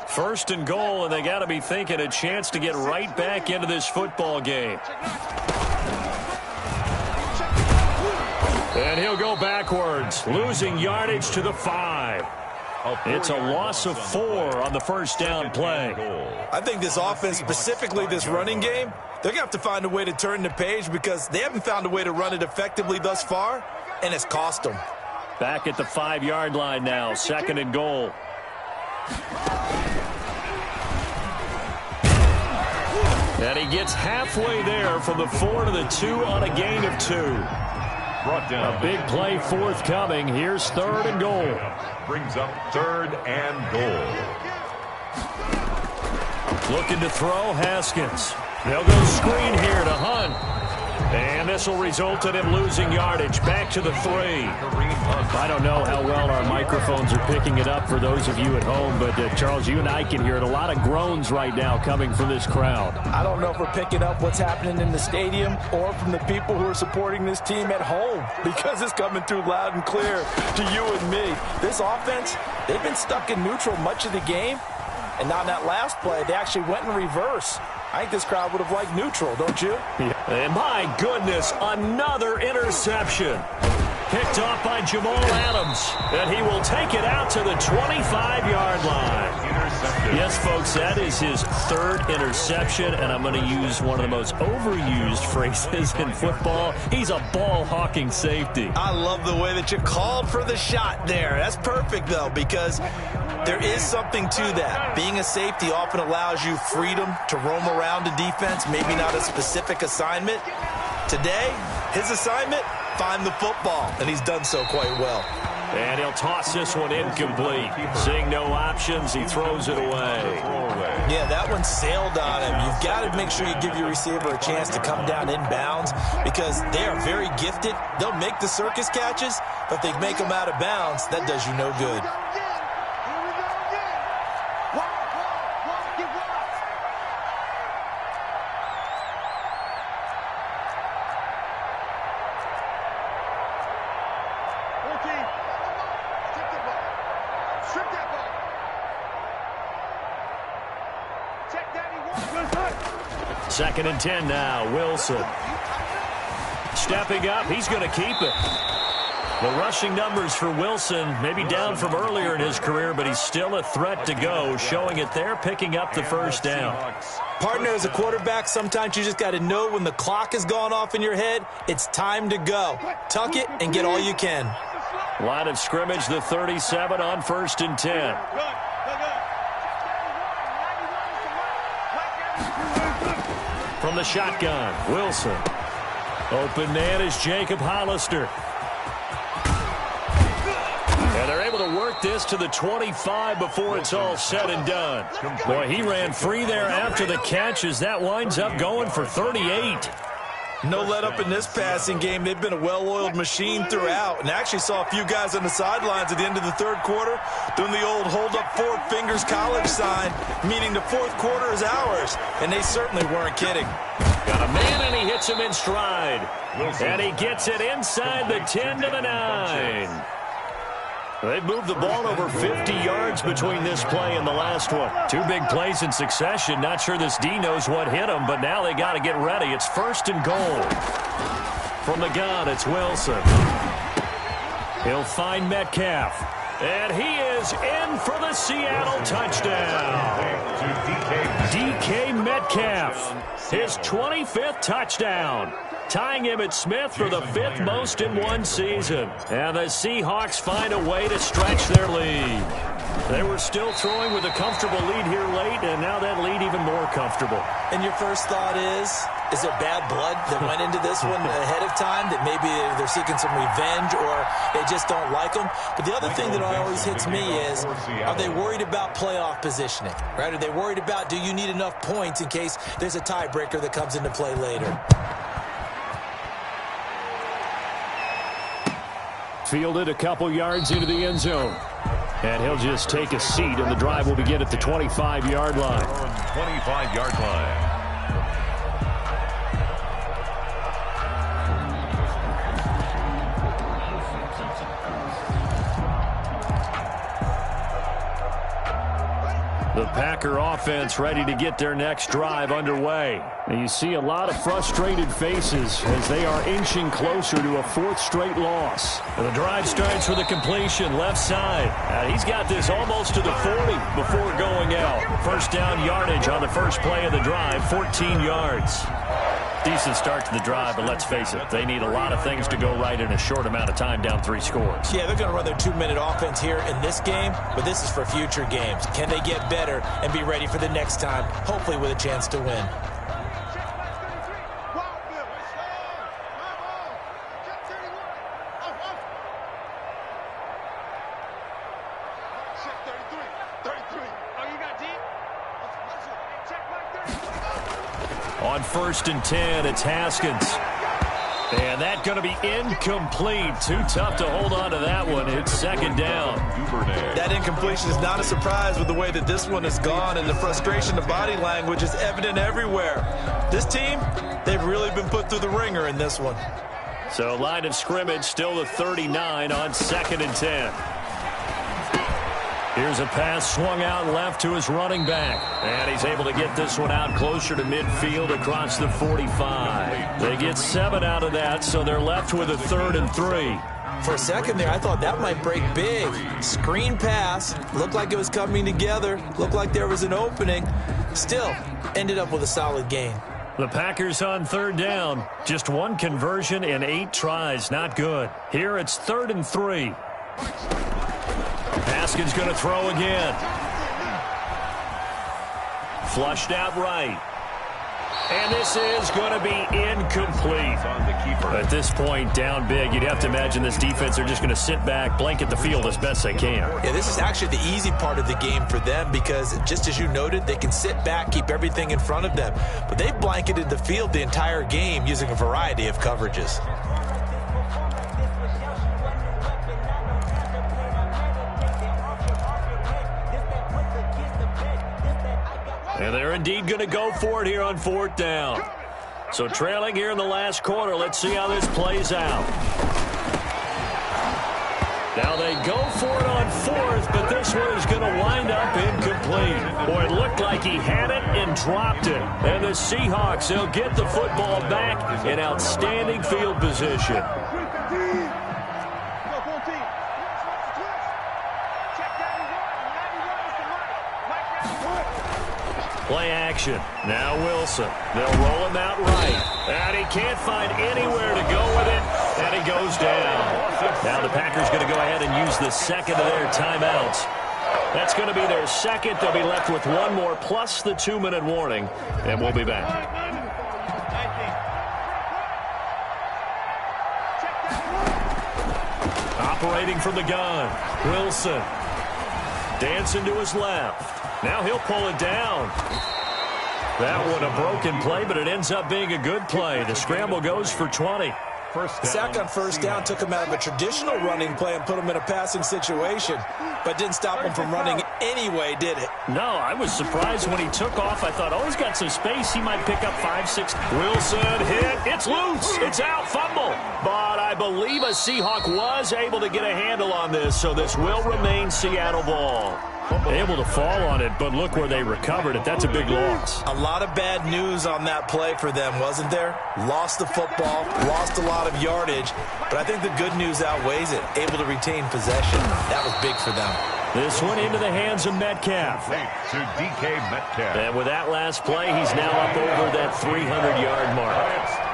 First and goal, and they got to be thinking a chance to get right back into this football game. And he'll go backwards, losing yardage to the 5. It's a loss of 4 on the first down play. I think this offense, specifically this running game, they're going to have to find a way to turn the page because they haven't found a way to run it effectively thus far, and it's cost them. Back at the 5-yard line now, second and goal. And he gets halfway there from the 4 to the 2 on a gain of 2. Brought down. A big play forthcoming. Here's 3rd and goal. Brings up 3rd and goal. Looking to throw, Haskins. They'll go screen here to Hunt. And this will result in him losing yardage. Back to the 3. I don't know how well our microphones are picking it up for those of you at home, but Charles, you and I can hear it. A lot of groans right now coming from this crowd. I don't know if we're picking up what's happening in the stadium or from the people who are supporting this team at home, because it's coming through loud and clear to you and me. This offense, they've been stuck in neutral much of the game, and now in that last play, they actually went in reverse. I think this crowd would have liked neutral, don't you? Yeah. And my goodness, another interception. Picked off by Jamal Adams. And he will take it out to the 25-yard line. Yes, folks, that is his 3rd interception, and I'm going to use one of the most overused phrases in football. He's a ball-hawking safety. I love the way that you called for the shot there. That's perfect, though, because there is something to that. Being a safety often allows you freedom to roam around a defense, maybe not a specific assignment. Today, his assignment, find the football, and he's done so quite well. And he'll toss this one incomplete. Seeing no options, he throws it away. Yeah, that one sailed on him. You've got to make sure you give your receiver a chance to come down inbounds, because they are very gifted. They'll make the circus catches, but if they make them out of bounds, that does you no good. Second and 10 now. Wilson. Stepping up. He's going to keep it. The rushing numbers for Wilson, maybe down from earlier in his career, but he's still a threat to go, showing it there, picking up the first down. Partner, as a quarterback, sometimes you just got to know when the clock has gone off in your head, it's time to go. Tuck it and get all you can. Line of scrimmage, the 37 on 1st and 10. From the shotgun, Wilson. Open man is Jacob Hollister. And they're able to work this to the 25 before it's all said and done. Boy, he ran free there after the catch as that winds up going for 38. No let up in this passing game. They've been a well-oiled machine throughout, and actually saw a few guys on the sidelines at the end of the 3rd quarter doing the old hold up 4 fingers college sign, meaning the 4th quarter is ours, and they certainly weren't kidding. Got a man, and he hits him in stride. And he gets it inside the 10 to the 9. They've moved the ball over 50 yards between this play and the last one. 2 big plays in succession. Not sure this D knows what hit him, but now they got to get ready. It's 1st and goal. From the gun, it's Wilson. He'll find Metcalf. And he is in for the Seattle touchdown. DK Metcalf, his 25th touchdown, tying him at Smith for the 5th most in one season. And the Seahawks find a way to stretch their lead. They were still throwing with a comfortable lead here late, and now that lead even more comfortable. And your first thought is there bad blood that went into this one ahead of time, that maybe they're seeking some revenge or they just don't like them? But the other thing that always hits me is, are they worried about playoff positioning? Right? Are they worried about, do you need enough points in case there's a tiebreaker that comes into play later? Fielded a couple yards into the end zone. And he'll just take a seat, and the drive will begin at the 25-yard line. 25-yard line. The Packer offense ready to get their next drive underway. And you see a lot of frustrated faces as they are inching closer to a 4th straight loss. And the drive starts with a completion left side. He's got this almost to the 40 before going out. First down yardage on the first play of the drive, 14 yards. Decent start to the drive, but let's face it, they need a lot of things to go right in a short amount of time, down 3 scores. Yeah, they're going to run their 2-minute offense here in this game, but this is for future games. Can they get better and be ready for the next time, hopefully with a chance to win? On 1st and 10, it's Haskins. And that's going to be incomplete. Too tough to hold on to that one. It's 2nd down. That incompletion is not a surprise with the way that this one has gone, and the frustration, the body language is evident everywhere. This team, they've really been put through the ringer in this one. So line of scrimmage still the 39 on 2nd and 10. Here's a pass swung out left to his running back. And he's able to get this one out closer to midfield across the 45. They get 7 out of that, so they're left with a 3rd and 3. For a second there, I thought that might break big. Screen pass. Looked like it was coming together. Looked like there was an opening. Still, ended up with a solid gain. The Packers on 3rd down. Just 1 conversion in 8 tries. Not good. Here it's 3rd and 3. Haskins going to throw again. Flushed out right. And this is going to be incomplete. At this point, down big, you'd have to imagine this defense are just going to sit back, blanket the field as best they can. Yeah, this is actually the easy part of the game for them because, just as you noted, they can sit back, keep everything in front of them. But they've blanketed the field the entire game using a variety of coverages. And they're indeed going to go for it here on 4th down. So trailing here in the last quarter. Let's see how this plays out. Now they go for it on 4th, but this one is going to wind up incomplete. Boy, it looked like he had it and dropped it. And the Seahawks, they'll get the football back in outstanding field position. Play action. Now Wilson. They'll roll him out right. And he can't find anywhere to go with it. And he goes down. Now the Packers going to go ahead and use the 2nd of their timeouts. That's going to be their 2nd. They'll be left with 1 more plus the 2-minute warning. And we'll be back. Operating from the gun. Wilson. Dancing to his left. Now he'll pull it down. That one a broken play, but it ends up being a good play. The scramble goes for 20. The sack on 1st down took him out of a traditional running play and put him in a passing situation, but didn't stop him from running anyway, did it? No, I was surprised when he took off. I thought, oh, he's got some space. He might pick up 5, 6. Wilson hit. It's loose. It's out. Fumble. But I believe a Seahawk was able to get a handle on this, so this will remain Seattle ball. Able to fall on it, but look where they recovered it. That's a big loss. A lot of bad news on that play for them, wasn't there? Lost the football, lost a lot of yardage, but I think the good news outweighs it. Able to retain possession. That was big for them. This one into the hands of Metcalf. To DK Metcalf. And with that last play, he's now up over that 300-yard mark.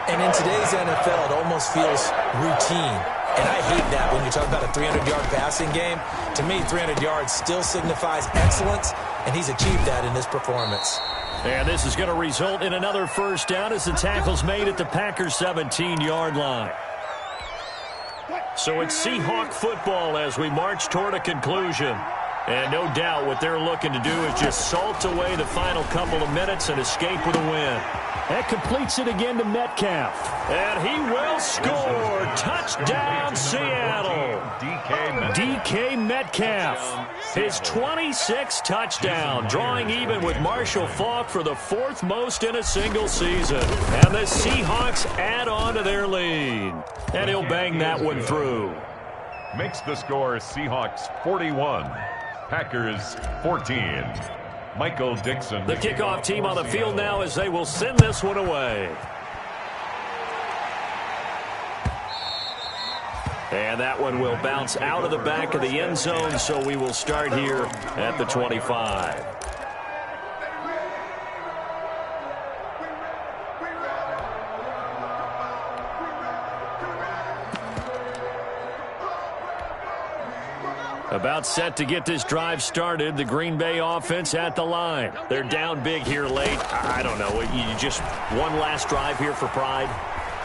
And in today's NFL, it almost feels routine. And I hate that when you talk about a 300-yard passing game. To me, 300 yards still signifies excellence, and he's achieved that in this performance. And this is going to result in another 1st down as the tackle's made at the Packers' 17-yard line. So it's Seahawk football as we march toward a conclusion. And no doubt what they're looking to do is just salt away the final couple of minutes and escape with a win. That completes it again to Metcalf. And he will score. Touchdown, Seattle. DK Metcalf. His 26th touchdown, drawing even with Marshall Faulk for the 4th most in a single season. And the Seahawks add on to their lead. And he'll bang that one through. Makes the score Seahawks 41, Packers 14. Michael Dixon. The kickoff team on the field now as they will send this one away. And that one will bounce out of the back of the end zone, so we will start here at the 25. About set to get this drive started. The Green Bay offense at the line. They're down big here late. I don't know. You just one last drive here for pride.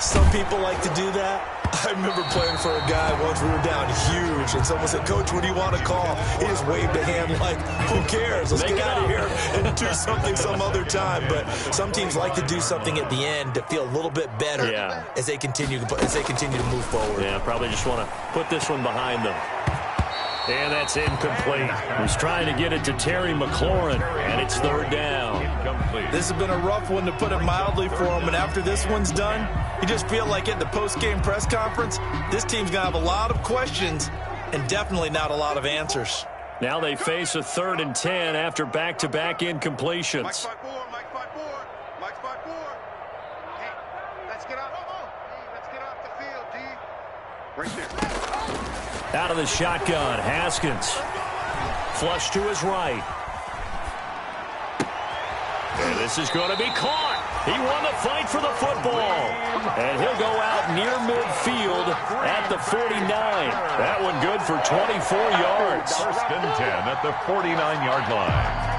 Some people like to do that. I remember playing for a guy once. We were down huge, and someone said, "Coach, what do you want to call?" He just waved a hand like, "Who cares? Let's get out of here and do something some other time." But some teams like to do something at the end to feel a little bit better as they continue to move forward. Yeah, probably just want to put this one behind them. And that's incomplete. He's trying to get it to Terry McLaurin, and it's third down. Incomplete. This has been a rough one, to put it mildly, for him. And after this one's done, you just feel like at the post-game press conference, this team's going to have a lot of questions and definitely not a lot of answers. Now they face a 3rd and 10 after back-to-back incompletions. Mike's 5-4, Mike's 5-4, Mike's 5-4. Hey, let's get off. Let's get off the field, D. Right there. Out of the shotgun, Haskins. Flush to his right. And this is going to be caught. He won the fight for the football. And he'll go out near midfield at the 49. That one good for 24 yards. 1st and 10 at the 49-yard line.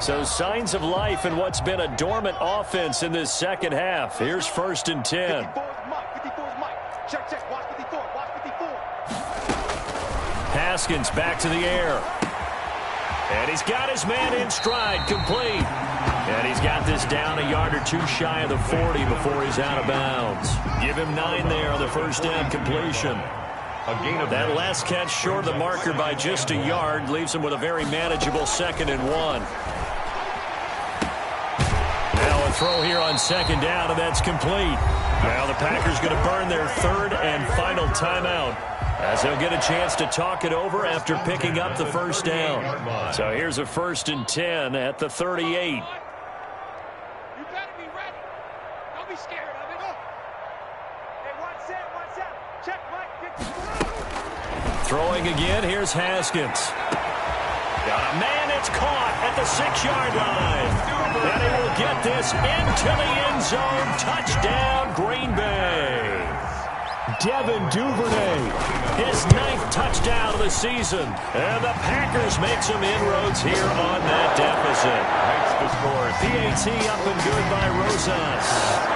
So signs of life in what's been a dormant offense in this second half. Here's 1st and 10. 54 is Mike. Check, check. Watch 54. Watch 54. Haskins back to the air. And he's got his man in stride, complete. And he's got this down a yard or two shy of the 40 before he's out of bounds. Give him 9 there on the first down completion. A gain of that last catch short of the marker by just a yard leaves him with a very manageable 2nd and 1. Now a throw here on 2nd down, and that's complete. Now the Packers going to burn their 3rd and final timeout, as they'll get a chance to talk it over after picking up the first down. So here's a 1st and 10 at the 38. You better be ready. Don't be scared of it. Hey, one set. Check, Mike. Throwing again, here's Haskins. Got a man, it's caught at the 6-yard line. And he will get this into the end zone. Touchdown, Green Bay. Devin Duvernay, his 9th touchdown of the season. And the Packers make some inroads here on that deficit. Makes the score. PAT up and good by Rosas.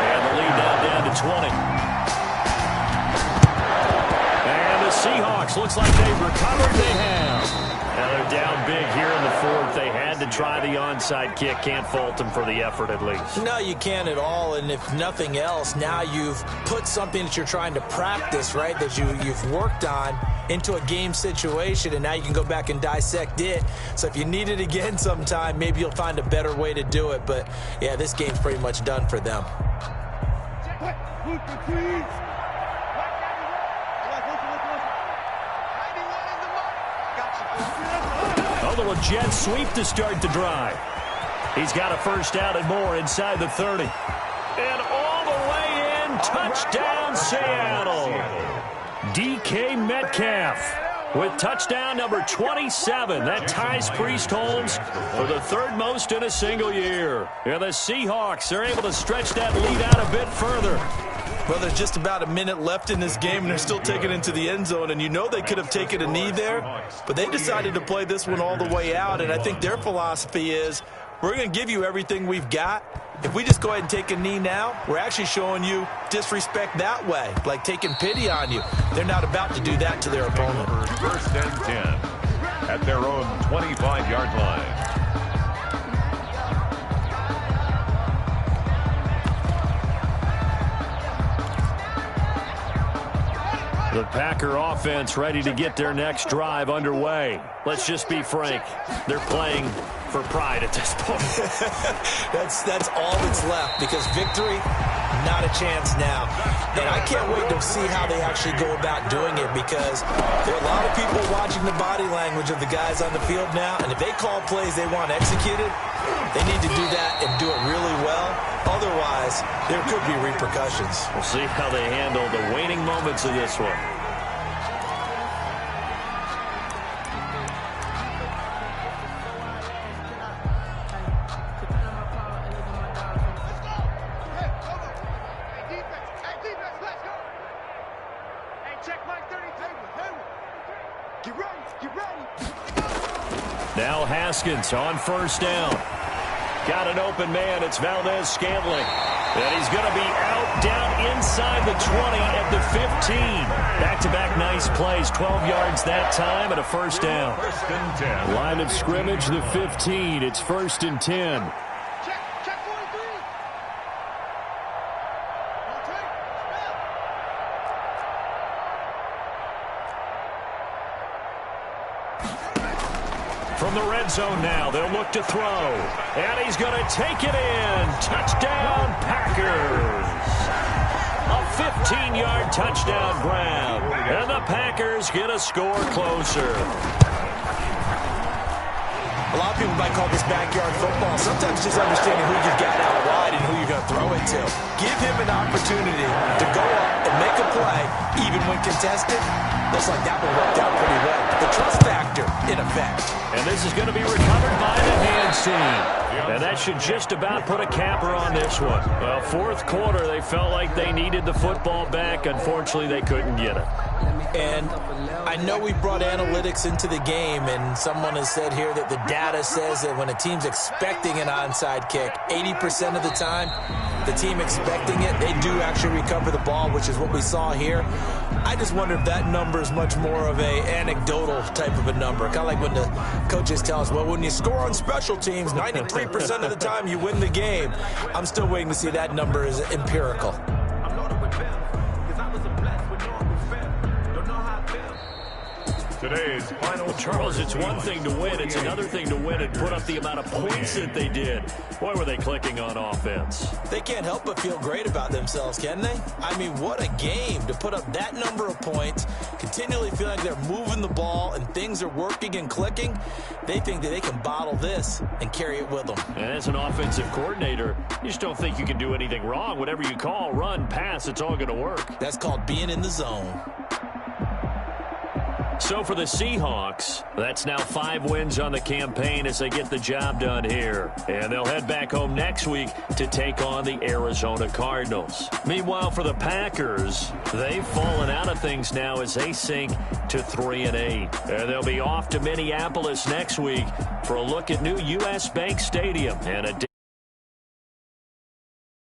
And the lead down to 20. And the Seahawks, looks like they've recovered. They have. Now they're down big here in the 4th. They had to try the onside kick. Can't fault them for the effort, at least. No, you can't at all. And if nothing else, now you've put something that you're trying to practice, right, that you've worked on into a game situation, and now you can go back and dissect it. So if you need it again sometime, maybe you'll find a better way to do it. But, yeah, this game's pretty much done for them. A little jet sweep to start the drive. He's got a first down and more inside the 30. And all the way in, touchdown Seattle. DK Metcalf with touchdown number 27. That ties Priest Holmes for the 3rd most in a single year. And the Seahawks are able to stretch that lead out a bit further. Well, there's just about a minute left in this game, and they're still taking it into the end zone. And you know they could have taken a knee there, but they decided to play this one all the way out. And I think their philosophy is, we're going to give you everything we've got. If we just go ahead and take a knee now, we're actually showing you disrespect that way, like taking pity on you. They're not about to do that to their opponent. 1st and 10 at their own 25-yard line. The Packer offense ready to get their next drive underway. Let's just be frank. They're playing for pride at this point. That's all that's left, because victory, not a chance now. And I can't wait to see how they actually go about doing it, because there are a lot of people watching the body language of the guys on the field now, and if they call plays they want executed, they need to do that and do it really well. Otherwise, there could be repercussions. We'll see how they handle the waning moments of this one. Get ready. Get ready. Now Haskins on first down. Got an open man. It's Valdez-Scantling. And he's going to be out down inside the 20 at the 15. Back-to-back nice plays. 12 yards that time and a first down. First and 10. Line of scrimmage, the 15. It's first and 10. Check 43. From the red zone now, they'll look to throw. And he's going to take it in. Touchdown, Packers. A 15-yard touchdown grab. And the Packers get a score closer. A lot of people might call this backyard football. Sometimes just understanding who you've got out wide and who you're going to throw it to. Give him an opportunity to go up and make a play, even when contested. Looks like that one worked out pretty well. The trust factor, in effect. And this is going to be recovered by the hands team. And that should just about put a capper on this one. Well, fourth quarter, they felt like they needed the football back. Unfortunately, they couldn't get it. And I know we brought analytics into the game, and someone has said here that the data says that when a team's expecting an onside kick, 80% of the time, the team expecting it, they do actually recover the ball, which is what we saw here. I just wonder if that number is much more of a anecdotal type of a number. Kind of like when the coaches tell us, well, when you score on special teams, 93% of the time you win the game. I'm still waiting to see that number is empirical. I'm loaded with bills, 'cause I wasn't blessed with knowing who fell. Don't know how I feel. Today's final Charles, it's one thing to win. It's another thing to win and put up the amount of points that they did. Boy, were they clicking on offense. They can't help but feel great about themselves, can they? I mean, what a game to put up that number of points, continually feel like they're moving the ball and things are working and clicking. They think that they can bottle this and carry it with them. And as an offensive coordinator, you just don't think you can do anything wrong. Whatever you call, run, pass, it's all going to work. That's called being in the zone. So for the Seahawks, that's now 5 wins on the campaign as they get the job done here. And they'll head back home next week to take on the Arizona Cardinals. Meanwhile, for the Packers, they've fallen out of things now as they sink to 3-8. And they'll be off to Minneapolis next week for a look at new U.S. Bank Stadium and a